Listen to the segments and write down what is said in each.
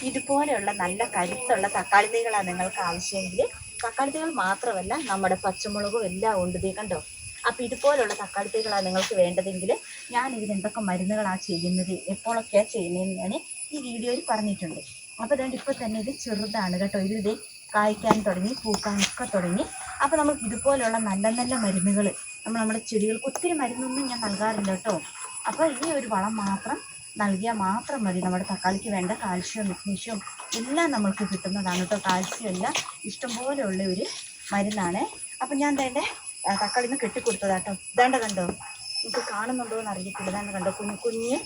ഇതുപോലെയുള്ള നല്ല കരുത്തുള്ള തക്കാളി തൈകളാണ് നിങ്ങൾക്ക് ആവശ്യമെങ്കിൽ, തക്കാളി തൈകൾ മാത്രമല്ല നമ്മുടെ പച്ചമുളകും എല്ലാം ഉണ്ട്. ഇതേ കണ്ടോ. അപ്പോൾ ഇതുപോലുള്ള തക്കാളി തൈകളാണ് നിങ്ങൾക്ക് വേണ്ടതെങ്കിൽ ഞാൻ ഇതിനെന്തൊക്കെ മരുന്നുകളാണ് ചെയ്യുന്നത്, എപ്പോഴൊക്കെയാണ് ചെയ്യുന്നതെന്ന് ഞാൻ ഈ വീഡിയോയിൽ പറഞ്ഞിട്ടുണ്ട്. അപ്പോൾ അതുകൊണ്ട് ഇപ്പോൾ തന്നെ ഇത് ചെറുതാണ് കേട്ടോ. ഇത് കായ്ക്കാൻ തുടങ്ങി, പൂക്കാനൊക്കെ തുടങ്ങി. അപ്പോൾ നമുക്ക് ഇതുപോലുള്ള നല്ല നല്ല മരുന്നുകൾ നമ്മുടെ ചെടികൾക്ക്, ഒത്തിരി മരുന്നൊന്നും ഞാൻ നൽകാറില്ല കേട്ടോ. അപ്പോൾ ഈ ഒരു വളം മാത്രം നൽകിയാൽ മാത്രം മതി. നമ്മുടെ തക്കാളിക്ക് വേണ്ട കാൽഷ്യം, മഗ്നീഷ്യം എല്ലാം നമ്മൾക്ക് കിട്ടുന്നതാണ് കേട്ടോ. കാൽഷ്യം എല്ലാം ഇഷ്ടംപോലെയുള്ള ഒരു മരുന്നാണ്. അപ്പം ഞാൻ വേണ്ട തക്കാളിന്ന് കെട്ടിക്കൊടുത്തതാട്ടോ. ഇതാണ്ട് കണ്ടോ, എനിക്ക് കാണുന്നുണ്ടോ എന്ന് അറിയത്തില്ല. ഇതാണ്ട് കണ്ടോ, കുഞ്ഞു കുഞ്ഞ്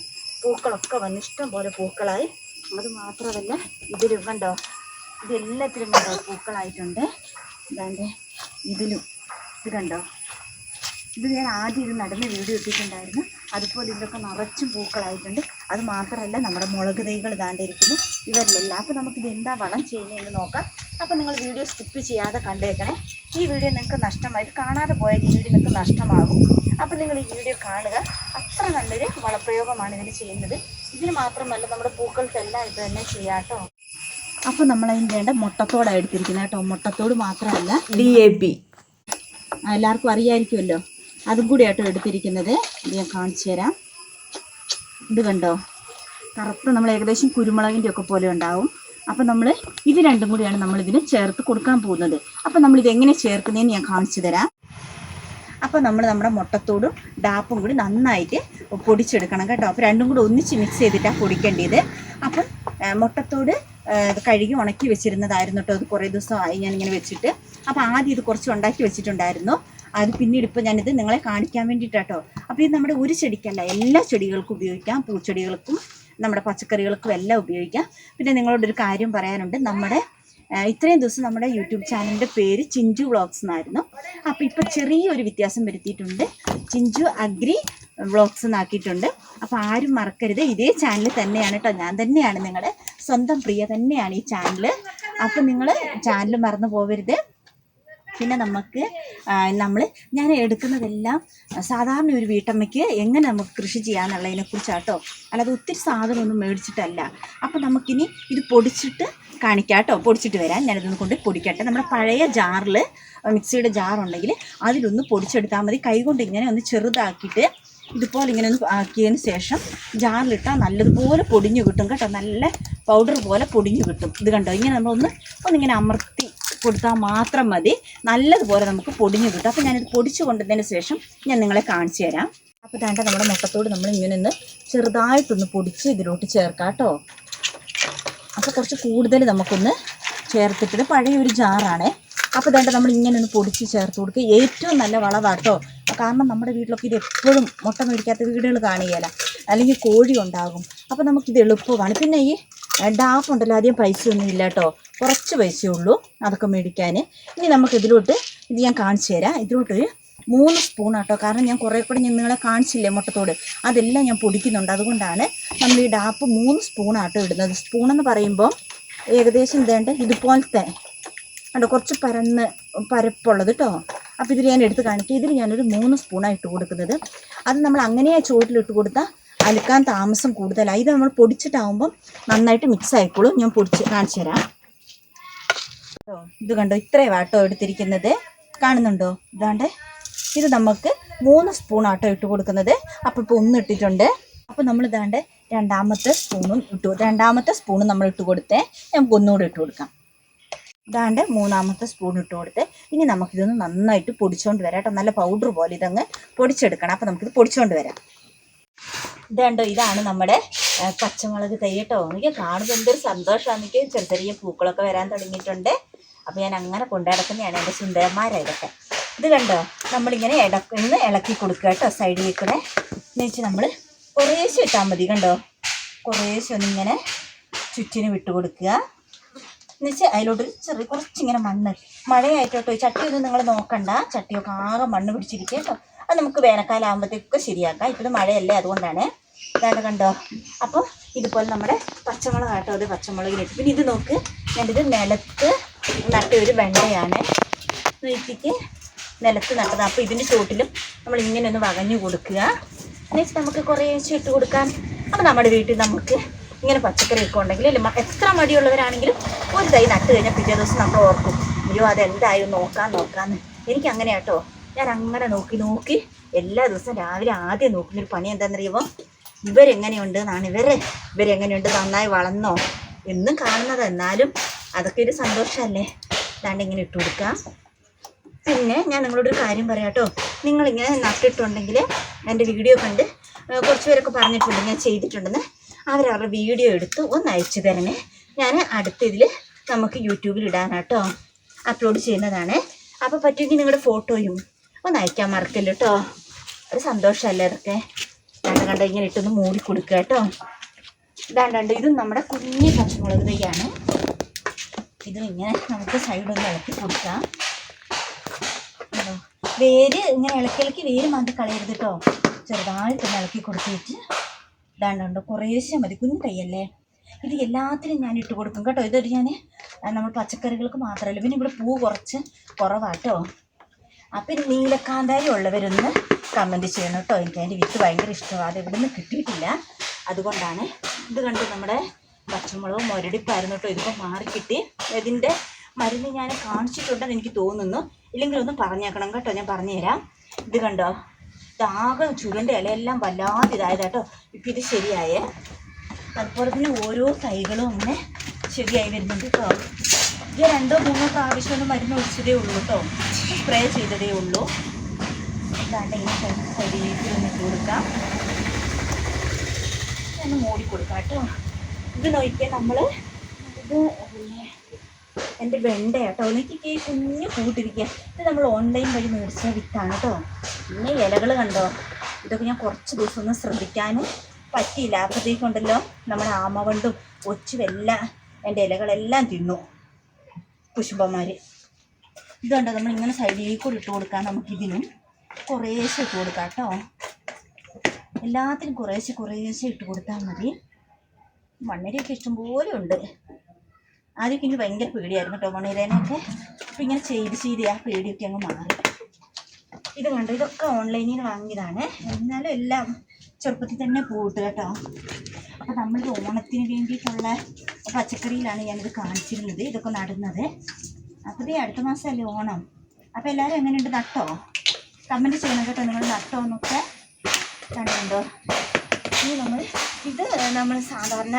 പൂക്കളൊക്കെ വന്ന് ഇഷ്ടം പോലെ പൂക്കളായി. അത് മാത്രമല്ല ഇതിലും കണ്ടോ, ഇതെല്ലാത്തിലും കണ്ടോ പൂക്കളായിട്ടുണ്ട്. ഇതാണ്ട് ഇതിലും ഇത് കണ്ടോ. ഇത് ഞാൻ ആദ്യം ഇത് നടന്ന വീഡിയോ ഇട്ടിട്ടുണ്ടായിരുന്നു. അതുപോലെ ഇതിലൊക്കെ നിറച്ചും പൂക്കളായിട്ടുണ്ട്. അത് മാത്രമല്ല നമ്മുടെ മുളക് തൈകൾ ഇതാണ്ടിരിക്കുന്നു ഇവരിലെല്ലാം. അപ്പോൾ നമുക്കിത് എന്താ വളം ചെയ്യുന്നതെന്ന് നോക്കാം. അപ്പോൾ നിങ്ങൾ വീഡിയോ സ്കിപ്പ് ചെയ്യാതെ കണ്ടേക്കണേ. ഈ വീഡിയോ നിങ്ങൾക്ക് നഷ്ടമായിട്ട് കാണാതെ പോയാൽ ഈ വീഡിയോ നിങ്ങൾക്ക് നഷ്ടമാകും. അപ്പോൾ നിങ്ങൾ ഈ വീഡിയോ കാണുക. അത്ര നല്ലൊരു വളപ്രയോഗമാണ് ഇതിന് ചെയ്യുന്നത്. ഇതിന് മാത്രമല്ല നമ്മുടെ പൂക്കൾക്കെല്ലാം ഇത് തന്നെ ചെയ്യാം കേട്ടോ. അപ്പോൾ നമ്മളതിന് വേണ്ട മുട്ടത്തോടാണ് എടുത്തിരിക്കുന്നത് കേട്ടോ. മുട്ടത്തോട് മാത്രമല്ല DAP എല്ലാവർക്കും അറിയാമായിരിക്കുമല്ലോ, അതും കൂടി ആട്ടോ എടുത്തിരിക്കുന്നത്. ഇത് ഞാൻ കാണിച്ചു തരാം. ഇത് കണ്ടോ, കറുപ്പ് നമ്മൾ ഏകദേശം കുരുമുളകിൻ്റെ ഒക്കെ പോലെ ഉണ്ടാവും. അപ്പോൾ നമ്മൾ ഇത് രണ്ടും കൂടിയാണ് നമ്മളിതിന് ചേർത്ത് കൊടുക്കാൻ പോകുന്നത്. അപ്പോൾ നമ്മളിത് എങ്ങനെ ചേർക്കുന്നതെന്ന് ഞാൻ കാണിച്ചു തരാം. അപ്പോൾ നമ്മൾ നമ്മുടെ മുട്ടത്തോടും ഡാപ്പും കൂടി നന്നായിട്ട് പൊടിച്ചെടുക്കണം കേട്ടോ. അപ്പോൾ രണ്ടും കൂടി ഒന്നിച്ച് മിക്സ് ചെയ്തിട്ടാണ് പൊടിക്കേണ്ടത്. അപ്പം മുട്ടത്തോട് കഴുകി ഉണക്കി വെച്ചിരുന്നതായിരുന്നു കേട്ടോ. അത് കുറേ ദിവസമായി ഞാനിങ്ങനെ വെച്ചിട്ട്. അപ്പോൾ ആദ്യം ഇത് കുറച്ച് ഉണ്ടാക്കി വെച്ചിട്ടുണ്ടായിരുന്നു. അത് പിന്നീട് ഇപ്പോൾ ഞാനിത് നിങ്ങളെ കാണിക്കാൻ വേണ്ടിയിട്ടാട്ടോ. അപ്പോൾ ഇത് നമ്മുടെ ഒരു ചെടിക്കല്ല, എല്ലാ ചെടികൾക്കും ഉപയോഗിക്കാം. പൂച്ചെടികൾക്കും നമ്മുടെ പച്ചക്കറികൾക്കും എല്ലാം ഉപയോഗിക്കാം. പിന്നെ നിങ്ങളോടൊരു കാര്യം പറയാനുണ്ട്. നമ്മുടെ ഇത്രയും ദിവസം നമ്മുടെ യൂട്യൂബ് ചാനലിൻ്റെ പേര് ചിഞ്ചു വ്ളോഗ്സ് എന്നായിരുന്നു. അപ്പോൾ ഇപ്പോൾ ചെറിയൊരു വ്യത്യാസം വരുത്തിയിട്ടുണ്ട്. ചിഞ്ചു അഗ്രി വ്ളോഗ്സ് എന്നാക്കിയിട്ടുണ്ട്. അപ്പോൾ ആരും മറക്കരുത്, ഇതേ ചാനൽ തന്നെയാണ് കേട്ടോ. ഞാൻ തന്നെയാണ്, നിങ്ങളുടെ സ്വന്തം പ്രിയ തന്നെയാണ് ഈ ചാനൽ. അപ്പോൾ നിങ്ങൾ ചാനൽ മറന്നു പോകരുത്. പിന്നെ ഞാൻ എടുക്കുന്നതെല്ലാം സാധാരണ ഒരു വീട്ടമ്മയ്ക്ക് എങ്ങനെ നമുക്ക് കൃഷി ചെയ്യാമെന്നുള്ളതിനെക്കുറിച്ചാട്ടോ. അല്ലാതെ ഒത്തിരി സാധനമൊന്നും മേടിച്ചിട്ടല്ല. അപ്പോൾ നമുക്കിനി ഇത് പൊടിച്ചിട്ട് കാണിക്കാം കേട്ടോ. പൊടിച്ചിട്ട് വരാം. ഞാനിതൊന്ന് കൊണ്ട് പൊടിക്കട്ടെ. നമ്മുടെ പഴയ ജാറിൽ, മിക്സിയുടെ ജാറുണ്ടെങ്കിൽ അതിലൊന്ന് പൊടിച്ചെടുത്താൽ മതി. കൈകൊണ്ട് ഇങ്ങനെ ഒന്ന് ചെറുതാക്കിയിട്ട് ഇതുപോലെ ഇങ്ങനെ ഒന്ന് ആക്കിയതിന് ശേഷം ജാറിലിട്ടാൽ നല്ലതുപോലെ പൊടിഞ്ഞു കിട്ടും കേട്ടോ. നല്ല പൗഡർ പോലെ പൊടിഞ്ഞു കിട്ടും. ഇത് കണ്ടോ, ഇങ്ങനെ ഒന്നിങ്ങനെ അമർത്തി കൊടുത്താൽ മാത്രം മതി. നല്ലതുപോലെ നമുക്ക് പൊടിഞ്ഞു കിട്ടും. അപ്പോൾ ഞാനിത് പൊടിച്ചു കൊണ്ടതിന് ശേഷം ഞാൻ നിങ്ങളെ കാണിച്ചു തരാം. അപ്പോൾ വേണ്ട നമ്മുടെ മുട്ടത്തോട് നമ്മൾ ഇങ്ങനെ ഒന്ന് ചെറുതായിട്ടൊന്ന് പൊടിച്ച് ഇതിലോട്ട് ചേർക്കാം കേട്ടോ. അപ്പോൾ കുറച്ച് കൂടുതൽ നമുക്കൊന്ന് ചേർത്തിട്ട്, പഴയ ഒരു ജാറാണ്. അപ്പോൾ വേണ്ട നമ്മൾ ഇങ്ങനെ ഒന്ന് പൊടിച്ച് ചേർത്ത് കൊടുക്കുക. ഏറ്റവും നല്ല വളവാട്ടോ. കാരണം നമ്മുടെ വീട്ടിലൊക്കെ ഇത് എപ്പോഴും മുട്ട മേടിക്കാത്ത വീടുകൾ കാണുകയില്ല, അല്ലെങ്കിൽ കോഴി ഉണ്ടാകും. അപ്പോൾ നമുക്കിത് എളുപ്പമാണ്. പിന്നെ ഈ ഡാപ്പ് ഉണ്ടല്ലോ, അധികം പൈസയൊന്നും ഇല്ല കേട്ടോ. കുറച്ച് പൈസയേ ഉള്ളൂ അതൊക്കെ മേടിക്കാൻ. ഇനി നമുക്ക് ഇതിലോട്ട് ഇത് ഞാൻ കാണിച്ചു തരാം. ഇതിലോട്ടൊരു 3 സ്പൂൺ കേട്ടോ. കാരണം ഞാൻ കുറേ കൂടെ ഞാൻ നിങ്ങളെ കാണിച്ചില്ലേ മുട്ടത്തോട്, അതെല്ലാം ഞാൻ പൊടിക്കുന്നുണ്ട്. അതുകൊണ്ടാണ് നമ്മൾ ഈ ഡാപ്പ് 3 സ്പൂണാട്ടോ ഇടുന്നത്. സ്പൂണെന്ന് പറയുമ്പോൾ ഏകദേശം ഇതുപോലത്തെ കണ്ടോ, കുറച്ച് പരപ്പുള്ളത് കേട്ടോ. അപ്പോൾ ഇതിൽ ഞാൻ എടുത്ത് കാണിക്കുക. ഇതിൽ ഞാനൊരു 3 സ്പൂണാണ് ഇട്ട് കൊടുക്കുന്നത്. അത് നമ്മൾ അങ്ങനെ ചുവട്ടിലിട്ട് കൊടുത്താൽ അലുക്കാൻ താമസം കൂടുതലായി. ഇത് നമ്മൾ പൊടിച്ചിട്ടാകുമ്പം നന്നായിട്ട് മിക്സ് ആയിക്കോളും. ഞാൻ പൊടിച്ച് കാണിച്ചു തരാം. ഇത് കണ്ടോ, ഇത്രയും ആട്ടോ എടുത്തിരിക്കുന്നത്. കാണുന്നുണ്ടോ? ഇതാണ്ട് ഇത് നമുക്ക് 3 സ്പൂൺ ആട്ടോ ഇട്ട് കൊടുക്കുന്നത്. അപ്പോൾ ഇപ്പോൾ 1 ഇട്ടിട്ടുണ്ട്. അപ്പോൾ നമ്മൾ ഇതാണ്ട് രണ്ടാമത്തെ സ്പൂണും നമ്മൾ ഇട്ട് കൊടുത്തേ. നമുക്ക് ഒന്നുകൂടെ ഇട്ട് കൊടുക്കാം. ഇതാണ്ട് 3ാമത്തെ സ്പൂൺ ഇട്ട് കൊടുത്ത് ഇനി നമുക്കിതൊന്ന് നന്നായിട്ട് പൊടിച്ചുകൊണ്ട് വരാം കേട്ടോ. നല്ല പൗഡർ പോലെ ഇതങ്ങ് പൊടിച്ചെടുക്കണം. അപ്പോൾ നമുക്കിത് പൊടിച്ചുകൊണ്ട് വരാം. ഇതുണ്ടോ, ഇതാണ് നമ്മുടെ പച്ചമുളക് തൈ കേട്ടോ. എനിക്ക് കാണുമ്പോൾ എന്തൊരു സന്തോഷമാണ്. എനിക്ക് ചെറിയ ചെറിയ പൂക്കളൊക്കെ വരാൻ തുടങ്ങിയിട്ടുണ്ട്. അപ്പോൾ ഞാൻ അങ്ങനെ കൊണ്ടുനടക്കുന്നതാണ് എൻ്റെ സുന്ദരന്മാരാണ് ഇതൊക്കെ. ഇത് കണ്ടോ, നമ്മളിങ്ങനെ ഇളക്കി കൊടുക്കുക കേട്ടോ. സൈഡിൽ കൂടെ എന്ന് വെച്ചാൽ നമ്മൾ കുറേശ്ശെ ഇട്ടാൽ മതി. കണ്ടോ, കുറേശ്ശെ ഒന്നിങ്ങനെ ചുറ്റിന് വിട്ട് കൊടുക്കുക. എന്നുവെച്ചാൽ അതിലോട്ട് കുറച്ചിങ്ങനെ മഴയായിട്ടോ. ഈ ചട്ടിയൊന്നും നിങ്ങൾ നോക്കണ്ട. ചട്ടിയൊക്കെ ആകെ മണ്ണ് പിടിച്ചിരിക്കുക കേട്ടോ. അത് നമുക്ക് വേനൽക്കാലം ആകുമ്പോഴത്തേക്കൊക്കെ ശരിയാക്കാം. ഇപ്പോൾ ഇത് മഴയല്ലേ, അതുകൊണ്ടാണ്. ഇതാണ് കണ്ടോ. അപ്പോൾ ഇതുപോലെ നമ്മുടെ പച്ചമുളക് കേട്ടോ. അത് പച്ചമുളകിലിട്ട്. പിന്നെ ഇത് നോക്ക്, ഞാനിത് നിലത്ത് നട്ട ഒരു വെണ്ടയാണ്. വീട്ടിലേക്ക് നിലത്ത് നട്ടത്. അപ്പോൾ ഇതിൻ്റെ ചുവട്ടിലും നമ്മൾ ഇങ്ങനെ ഒന്ന് വകഞ്ഞു കൊടുക്കുക. എന്നുവെച്ചാൽ നമുക്ക് കുറേശ്ശെ ഇട്ട് കൊടുക്കാം. അപ്പോൾ നമ്മുടെ വീട്ടിൽ നമുക്ക് ഇങ്ങനെ പച്ചക്കറിയൊക്കെ ഉണ്ടെങ്കിൽ എത്ര മടിയുള്ളവരാണെങ്കിലും ഒരു തൈ നട്ട് കഴിഞ്ഞാൽ പിറ്റേ ദിവസം നമ്മൾ ഓർക്കും അയ്യോ അതെന്തായാലും നോക്കാമെന്ന്. എനിക്ക് അങ്ങനെ കേട്ടോ, ഞാൻ അങ്ങനെ നോക്കി എല്ലാ ദിവസവും രാവിലെ ആദ്യം നോക്കുന്നൊരു പണി എന്താണെന്നറിയുമോ, ഇവരെങ്ങനെയുണ്ട് എന്നാണ്. ഇവരെങ്ങനെയുണ്ട്, നന്നായി വളർന്നോ എന്നും കാണുന്നത്. എന്നാലും അതൊക്കെ ഒരു സന്തോഷമല്ലേ. അതാണ്ട് ഇങ്ങനെ ഇട്ട് കൊടുക്കാം. പിന്നെ ഞാൻ നിങ്ങളോടൊരു കാര്യം പറയാം കേട്ടോ, നിങ്ങളിങ്ങനെ നട്ടിട്ടുണ്ടെങ്കിൽ എൻ്റെ വീഡിയോ കണ്ട് കുറച്ച് പേരൊക്കെ പറഞ്ഞിട്ടുണ്ട് ഞാൻ ചെയ്തിട്ടുണ്ടെന്ന്. അവരവരുടെ വീഡിയോ എടുത്ത് ഒന്ന് അയച്ചു തരണേ. ഞാൻ അടുത്തതിൽ നമുക്ക് യൂട്യൂബിൽ ഇടാനാട്ടോ അപ്ലോഡ് ചെയ്യുന്നതാണ്. അപ്പോൾ പറ്റുമെങ്കിൽ നിങ്ങളുടെ ഫോട്ടോയും ഒന്ന് അയക്കാൻ മറക്കല്ല കേട്ടോ. ഒരു സന്തോഷമല്ലേ അതൊക്കെ. കണ്ട ഇങ്ങനെ ഇട്ടൊന്ന് മൂടി കൊടുക്കുക കേട്ടോ. ഇതാണ്ട് ഇതും നമ്മുടെ കുഞ്ഞി പച്ചമുളക് തൈയാണ്. ഇതും ഇങ്ങനെ നമുക്ക് സൈഡൊന്ന് ഇളക്കി കൊടുക്കാം. വേര് ഇങ്ങനെ ഇളക്കി വേര് മാറ്റി കളയരുത് കേട്ടോ. ചെറുതായിട്ടൊന്ന് ഇളക്കി കൊടുത്തിട്ട് ഇതാണ്ടുണ്ട് കുറേശ്ശെ മതി, കുഞ്ഞു തൈയല്ലേ. ഇത് എല്ലാത്തിനും ഞാൻ ഇട്ട് കൊടുക്കും കേട്ടോ. ഇതൊരു ഞാൻ നമ്മൾ പച്ചക്കറികൾക്ക് മാത്രമല്ല, പിന്നെ ഇവിടെ പൂ കുറവാട്ടോ. അപ്പം നീലക്കാന്താരി ഉള്ളവരൊന്ന് കമൻറ്റ് ചെയ്യണം കേട്ടോ. എനിക്ക് അതിൻ്റെ വിത്ത് ഭയങ്കര ഇഷ്ടമാണ്, അത് ഇവിടെ നിന്ന് കിട്ടിയിട്ടില്ല, അതുകൊണ്ടാണ്. ഇത് കണ്ട് നമ്മുടെ പച്ചമുളക് മുരടിപ്പായിരുന്നു കേട്ടോ. ഇതിപ്പോൾ മാറിക്കിട്ടി. ഇതിൻ്റെ മരുന്ന് ഞാൻ കാണിച്ചിട്ടുണ്ടെന്ന് എനിക്ക് തോന്നുന്നു. ഇല്ലെങ്കിൽ ഒന്ന് പറഞ്ഞേക്കണം കേട്ടോ, ഞാൻ പറഞ്ഞുതരാം. ഇത് കണ്ടോ, ഇതാകെ ചുരൻ്റെ ഇലയെല്ലാം വല്ലാതെ ഇതായത് കേട്ടോ. ഇപ്പം ഇത് ശരിയായേ. അതുപോലെ തന്നെ ഓരോ തൈകളും അങ്ങനെ ശരിയായി വരുന്നുണ്ട് കേട്ടോ. ഇത് 2-3 പ്രാവശ്യം മരുന്ന് ഒഴിച്ചതേ ഉള്ളൂ കേട്ടോ, സ്പ്രേ ചെയ്തതേ ഉള്ളൂ. ഇതാണ്ട് ഇങ്ങനെ സൈഡിലേക്ക് ഇട്ട് കൊടുക്കാം. ഒന്ന് മൂടി കൊടുക്കാം കേട്ടോ. ഇത് നോക്കിയാൽ നമ്മൾ ഇത് എൻ്റെ വെണ്ട കേട്ടോ. എനിക്ക് കുഞ്ഞ് കൂട്ടിരിക്കുക. ഇത് നമ്മൾ ഓൺലൈൻ വഴി മേടിച്ച വിത്താണ് കേട്ടോ. പിന്നെ ഇലകൾ കണ്ടോ, ഇതൊക്കെ ഞാൻ കുറച്ച് ദിവസം ഒന്ന് ശ്രദ്ധിക്കാനും പറ്റിയില്ല. അപ്പോഴത്തേക്കുണ്ടല്ലോ നമ്മുടെ ആമവണ്ടും ഒച്ചുമെല്ലാം എൻ്റെ ഇലകളെല്ലാം തിന്നു കുശുമ്പന്മാർ. ഇതുണ്ടോ, നമ്മളിങ്ങനെ സൈഡിലേക്ക് കൂടി ഇട്ട് കൊടുക്കാം. നമുക്കിതിനും കുറേശ്ശെ ഇട്ട് കൊടുക്കാം കേട്ടോ. എല്ലാത്തിനും കുറേശ്ശെ ഇട്ട് കൊടുത്താൽ മതി. മണ്ണിരയൊക്കെ ഇഷ്ടംപോലെ ഉണ്ട്. ആദ്യമൊക്കെ എനിക്ക് ഭയങ്കര പേടിയായിരുന്നു കേട്ടോ മണ്ണിരേനൊക്കെ. അപ്പം ഇങ്ങനെ ചെയ്ത് ആ പേടിയൊക്കെ അങ്ങ് മാറി. ഇത് കണ്ടോ, ഇതൊക്കെ ഓൺലൈനിൽ നിന്ന് വാങ്ങിയതാണ്. എന്നാലും എല്ലാം ചെറുപ്പത്തിൽ തന്നെ പോയിട്ട് കേട്ടോ. അപ്പോൾ നമ്മൾ ഓണത്തിന് വേണ്ടിയിട്ടുള്ള പച്ചക്കറിയിലാണ് ഞാനിത് കാണിച്ചിരുന്നത്, ഇതൊക്കെ നടുന്നത്. അപ്പോൾ ഇത് അടുത്ത മാസമല്ലേ ഓണം. അപ്പോൾ എല്ലാവരും എങ്ങനെയുണ്ട്, നട്ടോ? കമൻറ്റ് ചെയ്യണം കേട്ടോ, നിങ്ങൾ നട്ടോ എന്നൊക്കെ. കണ്ടുണ്ടോ, ഇത് നമ്മൾ സാധാരണ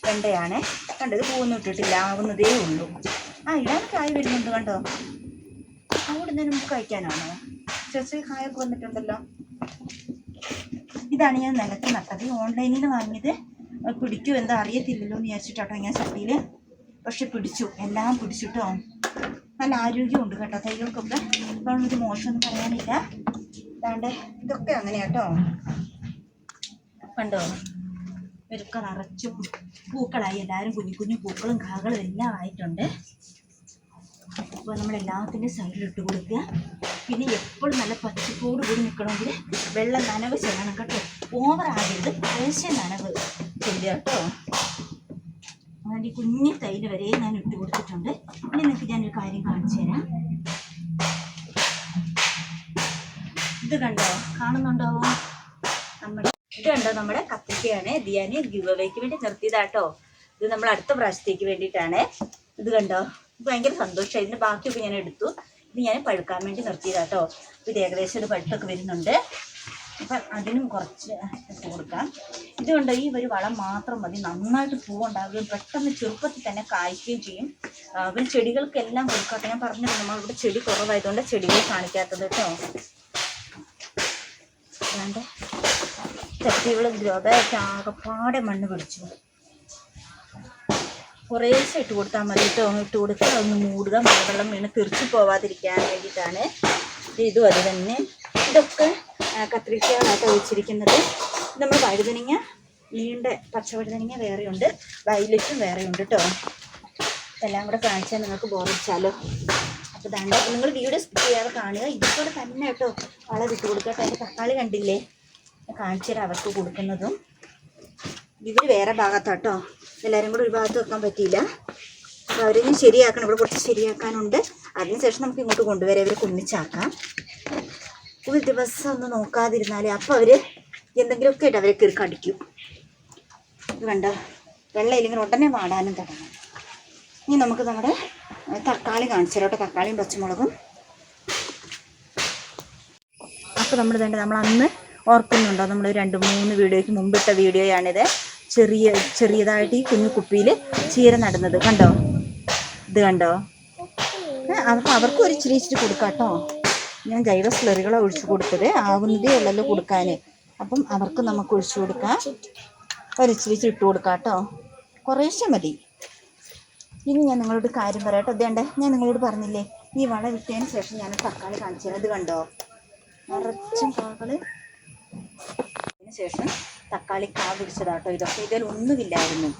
വെണ്ടയാണ്. കണ്ടത് പൂവൊന്നും ഇട്ടിട്ടില്ല, ആവുന്നതേ ഉള്ളൂ. ഇടാൻ കായ് വരുന്നുണ്ട് കണ്ടോ. അവിടെ നിന്ന് നമുക്ക് കഴിക്കാനാണോ? ചെറിയ കായൊക്കെ വന്നിട്ടുണ്ടല്ലോ. ഇതാണ് ഞാൻ നിലത്ത് നട്ടത്. ഓൺലൈനിൽ നിന്ന് വാങ്ങിയത്. പിടിക്കും എന്താ അറിയത്തില്ലല്ലോ എന്ന് വിചാരിച്ചിട്ടോ ഞാൻ ചട്ടിയിൽ. പക്ഷെ പിടിച്ചു, എല്ലാം പിടിച്ചിട്ടോ. നല്ല ആരോഗ്യമുണ്ട് കേട്ടോ തൈകൾക്കൊക്കെ. അപ്പോൾ ഇത് മോശമൊന്നും പറയാനില്ല. അതാണ്ട് ഇതൊക്കെ അങ്ങനെ കേട്ടോ. കണ്ടോ, ഇതൊക്കെ നിറച്ച് പൂക്കളായി. എല്ലാവരും കുഞ്ഞു പൂക്കളും കാകളും എല്ലാം ആയിട്ടുണ്ട്. അപ്പോൾ നമ്മളെല്ലാത്തിൻ്റെ സൈഡിലിട്ട് കൊടുക്കുക. പിന്നെ എപ്പോഴും നല്ല പച്ചപ്പോട് കൂടി നിൽക്കണമെങ്കിൽ വെള്ളം നനവ് ചെയ്യണം കേട്ടോ. ഓവറാകരുത്, കുറേശ്ശെ നനവ് ചെയ്യുക കേട്ടോ. അതുകൊണ്ട് ഈ കുഞ്ഞു തൈല് വരെ ഞാൻ ഇട്ട് കൊടുത്തിട്ടുണ്ട്. ഇനി നിങ്ങൾക്ക് ഞാനൊരു കാര്യം കാണിച്ചു തരാം. ഇത് കണ്ടോ, കാണുന്നുണ്ടോ? ഇത് കണ്ടോ, നമ്മുടെ കത്തിക്കയാണ്. ഇത് ഞാൻ ഗിവ് അവേക്ക് വേണ്ടി നിർത്തിയതാട്ടോ. ഇത് നമ്മൾ അടുത്ത പ്രാവശ്യത്തേക്ക് വേണ്ടിയിട്ടാണ്. ഇത് കണ്ടോ, ഭയങ്കര സന്തോഷമായി. ഇതിൻ്റെ ബാക്കിയൊക്കെ ഞാൻ എടുത്തു. ഇത് ഞാൻ പഴുക്കാൻ വേണ്ടി നിർത്തിയതാട്ടോ. ഇത് ഏകദേശം ഒരു പഴുത്തൊക്കെ വരുന്നുണ്ട്. അപ്പം അതിനും കുറച്ച് ഇട്ട് കൊടുക്കാം. ഇതുകൊണ്ട് ഈ ഒരു വളം മാത്രം മതി, നന്നായിട്ട് പൂവുണ്ടാവുകയും പെട്ടെന്ന് ചെറുപ്പത്തിൽ തന്നെ കായ്ക്കുകയും ചെയ്യും. പിന്നെ ചെടികൾക്കെല്ലാം കൊടുക്കാട്ടെ. ഞാൻ പറഞ്ഞിരുന്നു നമ്മളിവിടെ ചെടി കുറവായതുകൊണ്ട് ചെടികൾ കാണിക്കാത്തത് കേട്ടോ. അല്ലാണ്ട് ചട്ടികൾ ഗ്രോബാഗൊക്കെ ആകെപ്പാടെ മണ്ണ് പിടിച്ചു. കുറേശ്ശെ ഇട്ട് കൊടുത്താൽ മതി കേട്ടോ. ഇട്ട് കൊടുക്കുക, ഒന്ന് മൂടുക, മഴവെള്ളം വീണ് തെറിച്ച് പോവാതിരിക്കാൻ വേണ്ടിയിട്ടാണ്. ഇതും അത് തന്നെ. ഇതൊക്കെ കത്രിക്കകളായിട്ട് ഒഴിച്ചിരിക്കുന്നത്. നമ്മൾ വഴുതനങ്ങ, നീണ്ട പച്ചവഴുതനങ്ങ വേറെയുണ്ട്, വയലറ്റും വേറെയുണ്ട് കേട്ടോ. എല്ലാം കൂടെ കാണിച്ചാൽ നിങ്ങൾക്ക് ബോധിച്ചാലോ. അപ്പോൾ ദാണ്ട് നിങ്ങൾ വീഡിയോ സ്കിപ്പ് ചെയ്യാതെ കാണുക. ഇതുപോലെ തന്നെ കേട്ടോ വളം ഇട്ട് കൊടുക്കുക കേട്ടോ. അതിൻ്റെ തക്കാളി കണ്ടില്ലേ, കാണിച്ചു തരാം അവർക്ക് കൊടുക്കുന്നതും. ഇവർ വേറെ ഭാഗത്താട്ടോ, എല്ലാവരും കൂടെ ഒരു ഭാഗത്ത് വെക്കാൻ പറ്റിയില്ല. അപ്പോൾ അവരെ ശരിയാക്കണം, ഇവിടെ കുറച്ച് ശരിയാക്കാനുണ്ട്. അതിനുശേഷം നമുക്ക് ഇങ്ങോട്ട് കൊണ്ടുവരാം, ഇവരെ ഒന്നിച്ചാക്കാം. ഒരു ദിവസം ഒന്ന് നോക്കാതിരുന്നാലേ അപ്പോൾ അവർ എന്തെങ്കിലുമൊക്കെ ആയിട്ട് അവരെ കയറി കടിക്കും. ഇത് കണ്ടോ, വെള്ളം ഇല്ലെങ്കിൽ ഉടനെ വാടാനും തുടങ്ങും. ഇനി നമുക്ക് നമ്മുടെ തക്കാളി കാണിച്ചു തരാം കേട്ടോ. തക്കാളിയും പച്ചമുളകും. അപ്പോൾ നമ്മൾ വേണ്ട നമ്മൾ അന്ന് ഓർക്കുന്നുണ്ടോ, നമ്മൾ 2-3 വീഡിയോയ്ക്ക് മുമ്പിട്ട വീഡിയോയാണിത്. ചെറിയതായിട്ട് ഈ കുഞ്ഞു കുപ്പിയിൽ ചീര നടുന്നത് കണ്ടോ, ഇത് കണ്ടോ. അപ്പോൾ അവർക്ക് ഒരു ഇച്ചിരി കൊടുക്കാം കേട്ടോ. ഞാൻ ജൈവ സ്ലറികളാണ് ഒഴിച്ചു കൊടുത്തത്, ആവുന്നതേ ഉള്ളല്ലോ കൊടുക്കാൻ. അപ്പം അവർക്ക് നമുക്ക് ഒഴിച്ചു കൊടുക്കാം, ഒരിച്ചിരി ഇട്ട് കൊടുക്കാം കേട്ടോ. കുറേശ്ശെ മതി. ഇനി ഞാൻ നിങ്ങളോട് കാര്യം പറയാം കേട്ടോ. അതേണ്ടേ ഞാൻ നിങ്ങളോട് പറഞ്ഞില്ലേ, ഈ വള വിട്ടതിന് ശേഷം ഞാൻ തക്കാളി കാണിച്ചു തരാം. ഇത് കണ്ടോ, നിറച്ചും കാകൾ. അതിന് ശേഷം തക്കാളി കാ പിടിച്ചതാട്ടോ. ഇതൊക്കെ ഇതിൽ ഒന്നുമില്ലായിരുന്നു.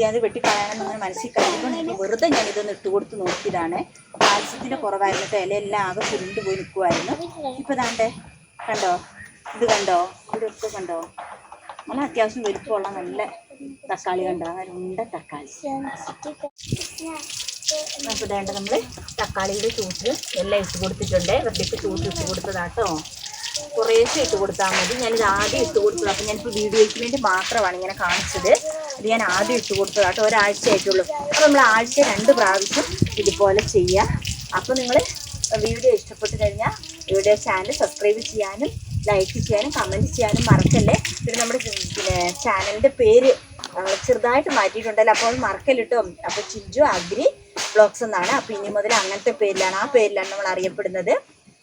അത് വെട്ടിക്കളയാനെന്ന് അങ്ങനെ മനസ്സിൽ കഴിയുമ്പോൾ വെറുതെ ഞാനിതൊന്ന് ഇട്ട് കൊടുത്ത് നോക്കിയതാണ്. കാൽസ്യത്തിൻ്റെ കുറവായിരുന്നു, ഇലയെല്ലാം ആകെ ചുരുണ്ട് പോയി നിൽക്കുമായിരുന്നു. ഇപ്പോൾ ദാണ്ടേ കണ്ടോ, ഇത് കണ്ടോ, ഇവിടെയൊക്കെ കണ്ടോ, നല്ല അത്യാവശ്യം വലുപ്പമുള്ള നല്ല തക്കാളി കണ്ടോ, നല്ല തക്കാളി. അപ്പോൾ വേണ്ട നമ്മൾ തക്കാളിയുടെ ചൂട്ട് എല്ലാം ഇട്ട് കൊടുത്തിട്ടുണ്ട്. വെറുതെ ചൂട്ട് ഇട്ട് കൊടുത്തതാട്ടോ. കുറേശ്ശെ ഇട്ട് കൊടുത്താൽ മതി. ഞാനിത് ആദ്യം ഇട്ട് കൊടുത്തത്. അപ്പോൾ ഞാനിപ്പോൾ വീഡിയോയ്ക്ക് വേണ്ടി മാത്രമാണ് ഇങ്ങനെ കാണിച്ചത്. ഇത് ഞാൻ ആദ്യം ഇട്ട് കൊടുത്തതാട്ടോ. ഒരാഴ്ച ആയിട്ടുള്ളൂ. അപ്പോൾ നമ്മൾ ആഴ്ച 2 പ്രാവശ്യം ഇതുപോലെ ചെയ്യുക. അപ്പോൾ നിങ്ങൾ വീഡിയോ ഇഷ്ടപ്പെട്ട് കഴിഞ്ഞാൽ വീഡിയോ ചാനൽ സബ്സ്ക്രൈബ് ചെയ്യാനും ലൈക്ക് ചെയ്യാനും കമൻറ്റ് ചെയ്യാനും മറക്കല്ലേ. പിന്നെ നമ്മുടെ ചാനലിൻ്റെ പേര് ചെറുതായിട്ട് മാറ്റിയിട്ടുണ്ടല്ലോ, അപ്പോൾ അത് മറക്കല്ലിട്ടോ. അപ്പോൾ ചിഞ്ചു അഗ്രി ബ്ലോഗ്സ് എന്നാണ്. അപ്പോൾ ഇനി മുതൽ അങ്ങനത്തെ പേരിലാണ്, ആ പേരിലാണ് നമ്മൾ അറിയപ്പെടുന്നത്.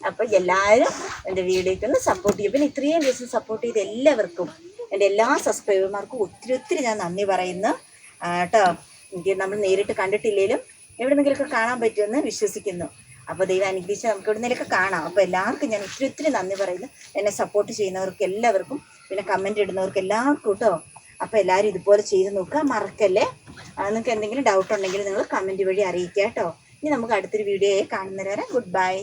അപ്പോൾ എല്ലാവരും എൻ്റെ വീഡിയോയ്ക്കൊന്ന് സപ്പോർട്ട് ചെയ്യും. പിന്നെ ഇത്രയും ദിവസം സപ്പോർട്ട് ചെയ്ത് എല്ലാവർക്കും, എൻ്റെ എല്ലാ സബ്സ്ക്രൈബർമാർക്കും ഒത്തിരി ഞാൻ നന്ദി പറയുന്നു കേട്ടോ. എനിക്ക് നമ്മൾ നേരിട്ട് കണ്ടിട്ടില്ലെങ്കിലും എവിടെന്നെങ്കിലുമൊക്കെ കാണാൻ പറ്റുമെന്ന് വിശ്വസിക്കുന്നു. അപ്പോൾ ദൈവം അനുഗ്രഹിച്ചാൽ നമുക്ക് എവിടെന്നെങ്കിലൊക്കെ കാണാം. അപ്പോൾ എല്ലാവർക്കും ഞാൻ ഒത്തിരി നന്ദി പറയുന്നു. എന്നെ സപ്പോർട്ട് ചെയ്യുന്നവർക്ക് എല്ലാവർക്കും, പിന്നെ കമൻറ്റ് ഇടുന്നവർക്ക് എല്ലാവർക്കും കേട്ടോ. അപ്പോൾ എല്ലാവരും ഇതുപോലെ ചെയ്ത് നോക്കുക, മറക്കല്ലേ. നിങ്ങൾക്ക് എന്തെങ്കിലും ഡൗട്ട് ഉണ്ടെങ്കിൽ നിങ്ങൾ കമൻറ്റ് വഴി അറിയിക്കുക കേട്ടോ. ഇനി നമുക്ക് അടുത്തൊരു വീഡിയോയെ കാണുന്നവരെ ഗുഡ് ബൈ.